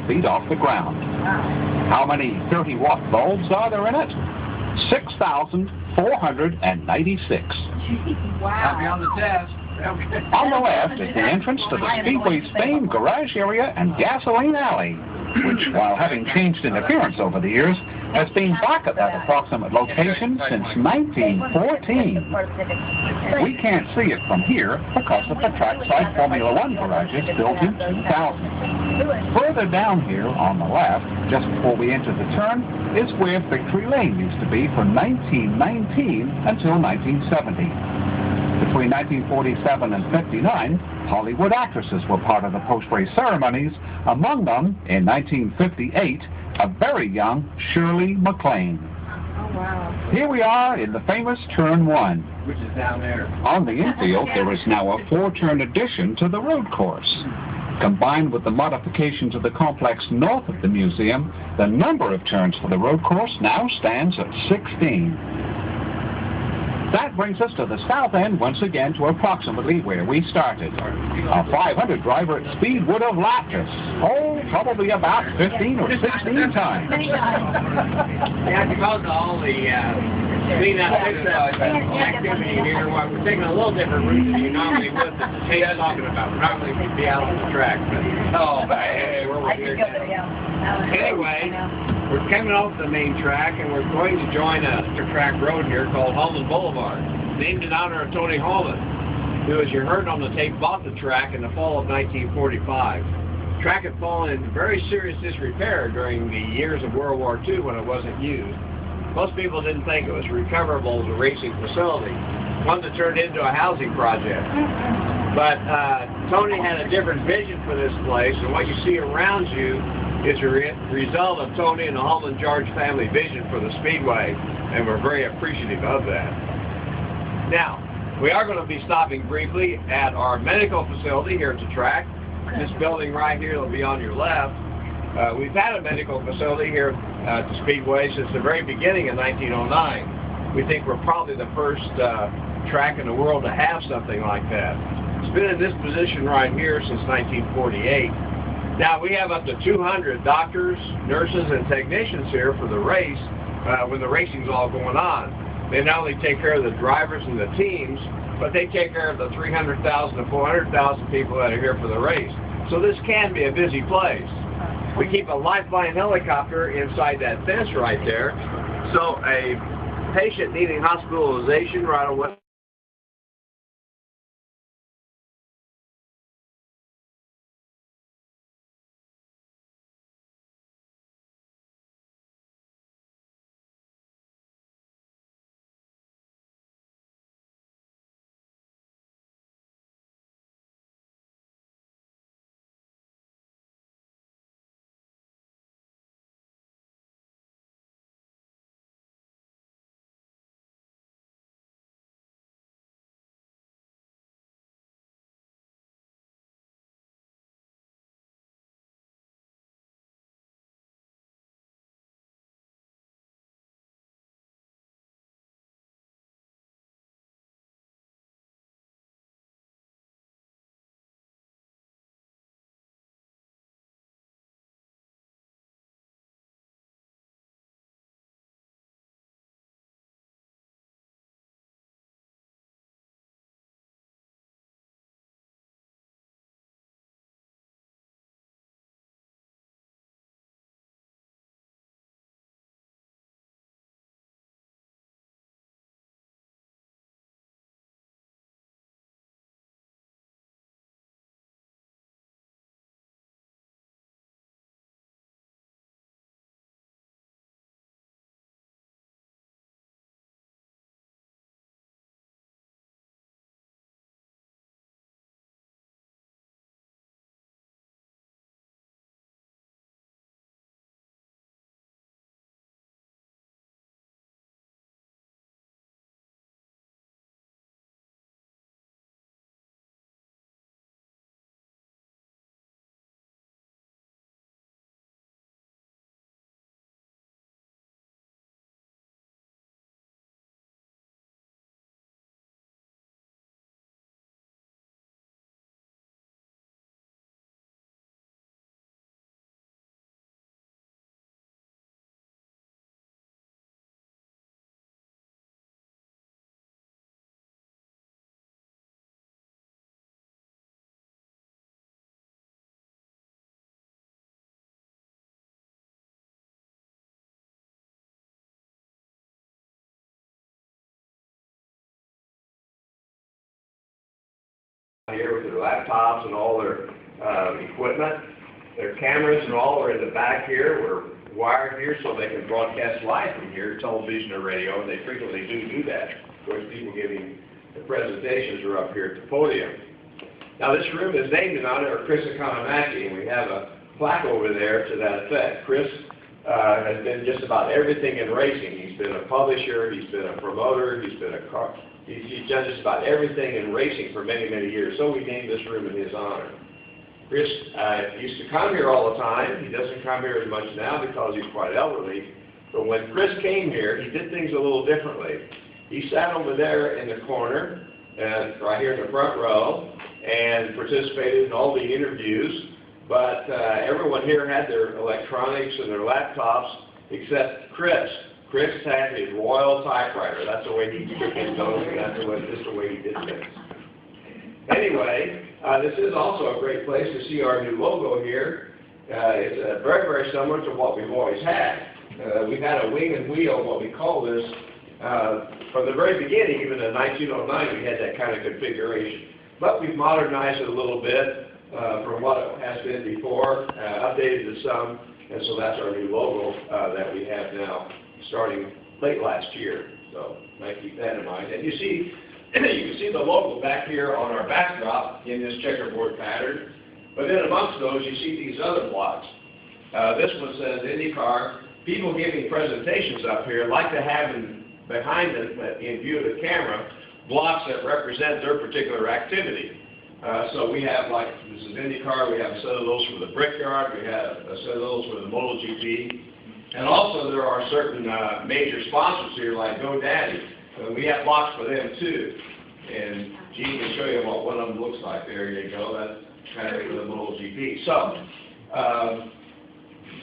feet off the ground. How many 30-watt bulbs are there in it? 6,496. Wow. I'll be on the test. On the left is the entrance to the Speedway Spain garage area and gasoline alley, which, while having changed in appearance over the years, has been back at that approximate location since 1914. We can't see it from here because of the trackside Formula One garages built in 2000. Further down here on the left, just before we enter the turn, is where Victory Lane used to be from 1919 until 1970. Between 1947 and 59, Hollywood actresses were part of the post-race ceremonies, among them, in 1958, a very young Shirley MacLaine. Oh, wow. Here we are in the famous Turn 1. Which is down there. On the infield, there is now a 4-turn addition to the road course. Combined with the modification to the complex north of the museum, the number of turns for the road course now stands at 16. That brings us to the south end once again to approximately where we started. A 500 driver at speed would have lapped us. Oh, probably about 15 or 16 times. Yeah, because of all the clean up activity here, we're taking a little different route than you normally would that the Tate's talking about. Normally we'd be out on the track, but hey, we're here now. Anyway, we're coming off the main track and we're going to join a track road here called Holman Boulevard, named in honor of Tony Holman, who, as you heard on the tape, bought the track in the fall of 1945. The track had fallen into very serious disrepair during the years of World War II when it wasn't used. Most people didn't think it was recoverable as a racing facility, one that turned into a housing project. But Tony had a different vision for this place, and what you see around you is a result of Tony and the Holman George family vision for the Speedway, and we're very appreciative of that. Now, we are going to be stopping briefly at our medical facility here at the track. This building right here will be on your left. We've had a medical facility here at the Speedway since the very beginning in 1909. We think we're probably the first track in the world to have something like that. It's been in this position right here since 1948. Now, we have up to 200 doctors, nurses, and technicians here for the race when the racing's all going on. They not only take care of the drivers and the teams, but they take care of the 300,000 to 400,000 people that are here for the race. So this can be a busy place. We keep a lifeline helicopter inside that fence right there, so a patient needing hospitalization right away here with their laptops and all their equipment. Their cameras and all are in the back here. We're wired here so they can broadcast live from here, television or radio, and they frequently do that. Of course, people giving the presentations are up here at the podium. Now, this room is named in honor of Chris Economaki, and we have a plaque over there to that effect. Chris has been just about everything in racing. He's been a publisher, he's been a promoter, he's been a car. He's done just about everything in racing for many, many years, so we named this room in his honor. Chris used to come here all the time. He doesn't come here as much now because he's quite elderly. But when Chris came here, he did things a little differently. He sat over there in the corner, and right here in the front row, and participated in all the interviews. But everyone here had their electronics and their laptops except Chris. Chris had his Royal typewriter. That's the way he took his notes, and that's just the way he did things. Anyway, this is also a great place to see our new logo here. It's very, very similar to what we've always had. We've had a wing and wheel, what we call this, from the very beginning. Even in 1909, we had that kind of configuration. But we've modernized it a little bit from what it has been before, updated it some, and so that's our new logo that we have now, starting late last year. So might keep that in mind. And you see, you can see the logo back here on our backdrop in this checkerboard pattern. But then amongst those, you see these other blocks. This one says IndyCar. People giving presentations up here like to have behind them, in view of the camera, blocks that represent their particular activity. So we have, like, this is IndyCar, we have a set of those for the Brickyard, we have a set of those for the MotoGP, and also there are certain major sponsors here like GoDaddy. We have blocks for them too, and Gene can show you what one of them looks like. There you go, that's kind of for the MotoGP. So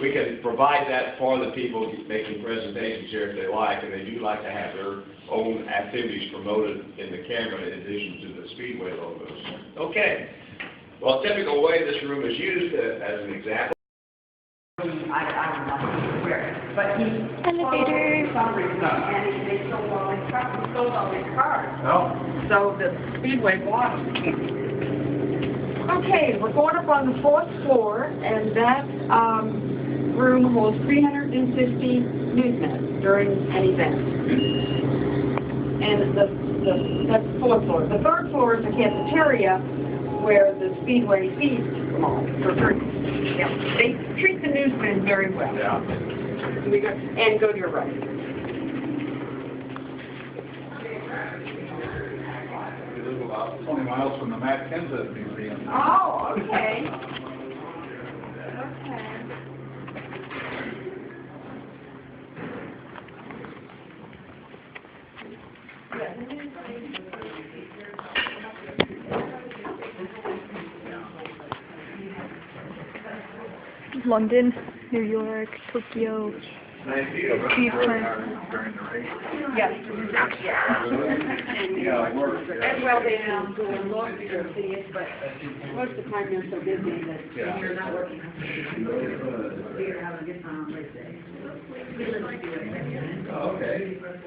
we can provide that for the people making presentations here if they like, and they do like to have their own activities promoted in the camera in addition to the Speedway logos. Okay. Well, a typical way this room is used, as an example. I don't know where, but he Elevator. and they sold all his cars. He sold all his cars. Oh. So the Speedway bought them. Okay, we're going up on the 4th floor, and that room holds 350 newsmen during an event. And that's the 4th floor. The 3rd floor is the cafeteria where the Speedway feeds them all for free. Yeah, they treat the newsmen very well. Yeah. And go to your right. 20 miles from the Matt Kenseth Museum. Oh, okay. London, New York, Tokyo. Nice view. During the race. Yes. And well, they go and look to see it, but most of the time they're so busy that you're not working. You're having a good time on race day. Okay.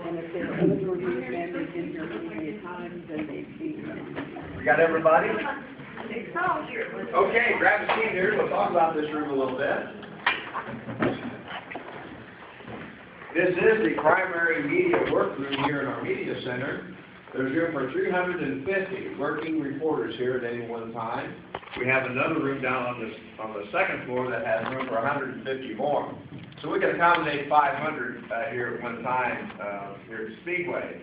And if there's other reviews, then they've been here many times, and they've seen. We got everybody? I think so. Okay, grab a seat here. We'll talk about this room a little bit. This is the primary media workroom here in our media center. There's room for 350 working reporters here at any one time. We have another room down on the 2nd floor that has room for 150 more. So we can accommodate 500 here at one time here at Speedway.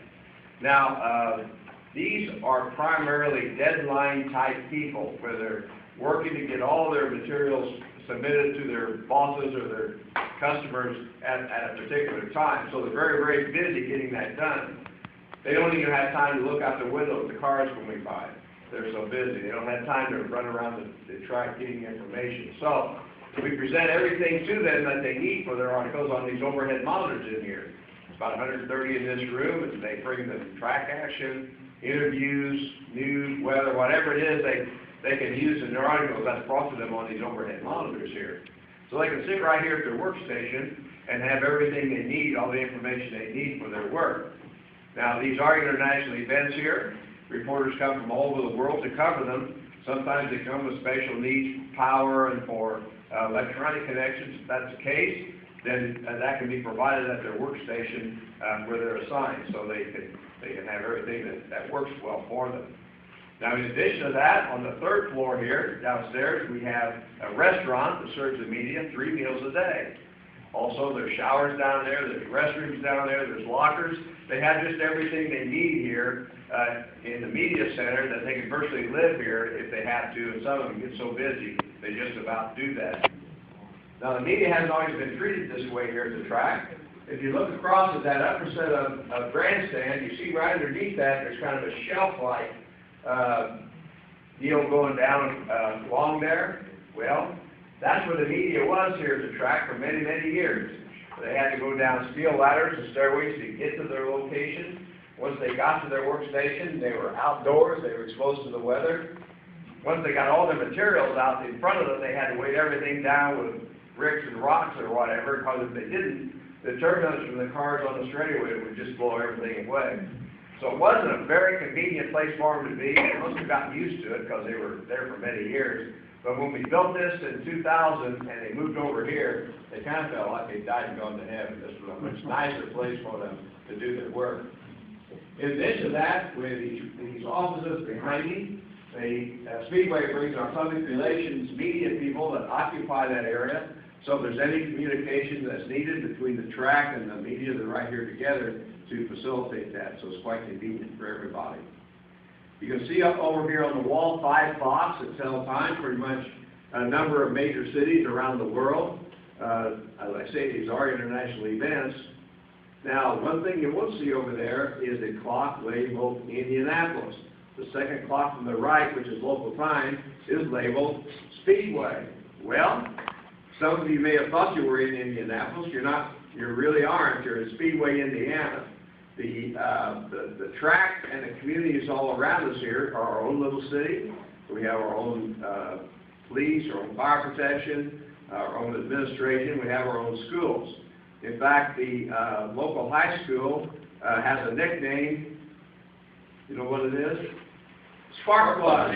Now, these are primarily deadline type people where they're working to get all their materials submitted to their bosses or their customers at a particular time. So they're very, very busy getting that done. They don't even have time to look out the window at the cars when we buy. They're so busy. They don't have time to run around the track getting information. So we present everything to them that they need for their articles on these overhead monitors in here. About 130 in this room, and they bring them track action, interviews, news, weather, whatever it is they can use in their articles. That's brought to them on these overhead monitors here. So they can sit right here at their workstation and have everything they need, all the information they need for their work. Now, these are international events here. Reporters come from all over the world to cover them. Sometimes they come with special needs, power, and for electronic connections. If that's the case, then that can be provided at their workstation where they're assigned, so they can have everything that works well for them. Now, in addition to that, on the third floor here, downstairs, we have a restaurant that serves the media 3 meals a day. Also, there's showers down there, there's restrooms down there, there's lockers. They have just everything they need here in the media center that they can virtually live here if they have to, and some of them get so busy, they just about do that. Now, the media hasn't always been treated this way here at the track. If you look across at that upper set of grandstand, you see right underneath that, there's kind of a shelf-like deal going down along there. Well, that's where the media was here at the track for many, many years. They had to go down steel ladders and stairways to get to their location. Once they got to their workstation, they were outdoors, they were exposed to the weather. Once they got all their materials out in front of them, they had to weight everything down with bricks and rocks or whatever, because if they didn't, the turbulence from the cars on the straightaway would just blow everything away. So it wasn't a very convenient place for them to be. They must have gotten used to it because they were there for many years. But when we built this in 2000 and they moved over here, they kind of felt like they died and gone to heaven. This was a much nicer place for them to do their work. In addition to that, with these offices behind me, the Speedway brings our public relations media people that occupy that area. So if there's any communication that's needed between the track and the media, they're right here together to facilitate that. So it's quite convenient for everybody. You can see up over here on the wall 5 clocks that tell time, pretty much a number of major cities around the world. As I say, these are international events. Now, one thing you will see over there is a clock labeled Indianapolis. The second clock from the right, which is local time, is labeled Speedway. Well, some of you may have thought you were in Indianapolis. You're not. You really aren't. You're in Speedway, Indiana. The track and the communities all around us here are our own little city. We have our own police, our own fire protection, our own administration. We have our own schools. In fact, the local high school has a nickname. You know what it is? Spark Plug.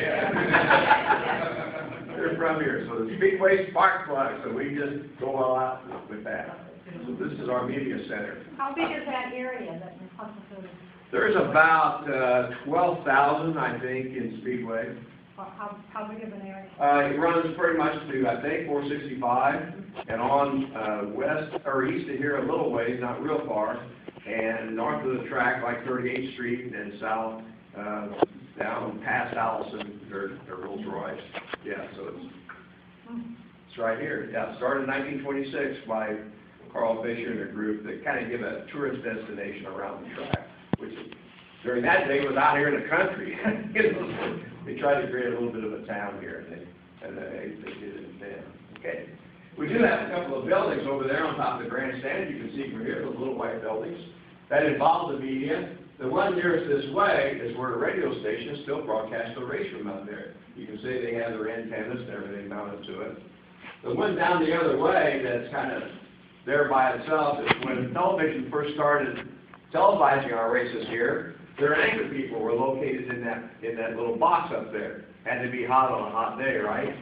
They're from here. So the Speedway Spark Plug. So we just go all out with that. So this is our media center. How big is that area that you're constituting? There's about 12,000, I think, in Speedway. How big of an area? It runs pretty much to, I think, 465, and on west or east of here a little ways, not real far, and north of the track, like 38th Street, and south down past Allison, they're Rolls Royce. Yeah, so it's right here. Yeah, it started in 1926 by Carl Fisher and a group that kind of give a tourist destination around the track, which during that day was out here in the country. They tried to create a little bit of a town here, and they did it then. Okay. We do have a couple of buildings over there on top of the grandstand. You can see from here, those little white buildings. That involve the media. The one nearest this way is where the radio station still broadcasts the race from out there. You can see they have their antennas and everything mounted to it. The one down the other way that's kind of there by itself is when television first started televising our races here, their anchor people were located in that little box up there. Had to be hot on a hot day, right?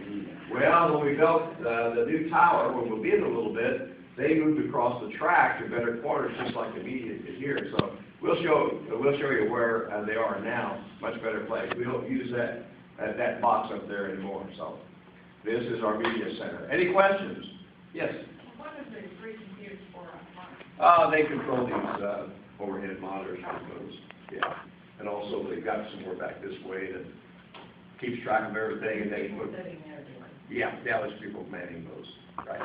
Well, when we built the new tower, where we'll be in a little bit, they moved across the track to better quarters, just like the media is here. So we'll show you where they are now. Much better place. We don't use that box up there anymore. So this is our media center. Any questions? Yes. What are the three computers for? They control these overhead monitors with those. Yeah. And also they've got some more back this way that keeps track of everything, and they put. Yeah, there's people manning those. Right.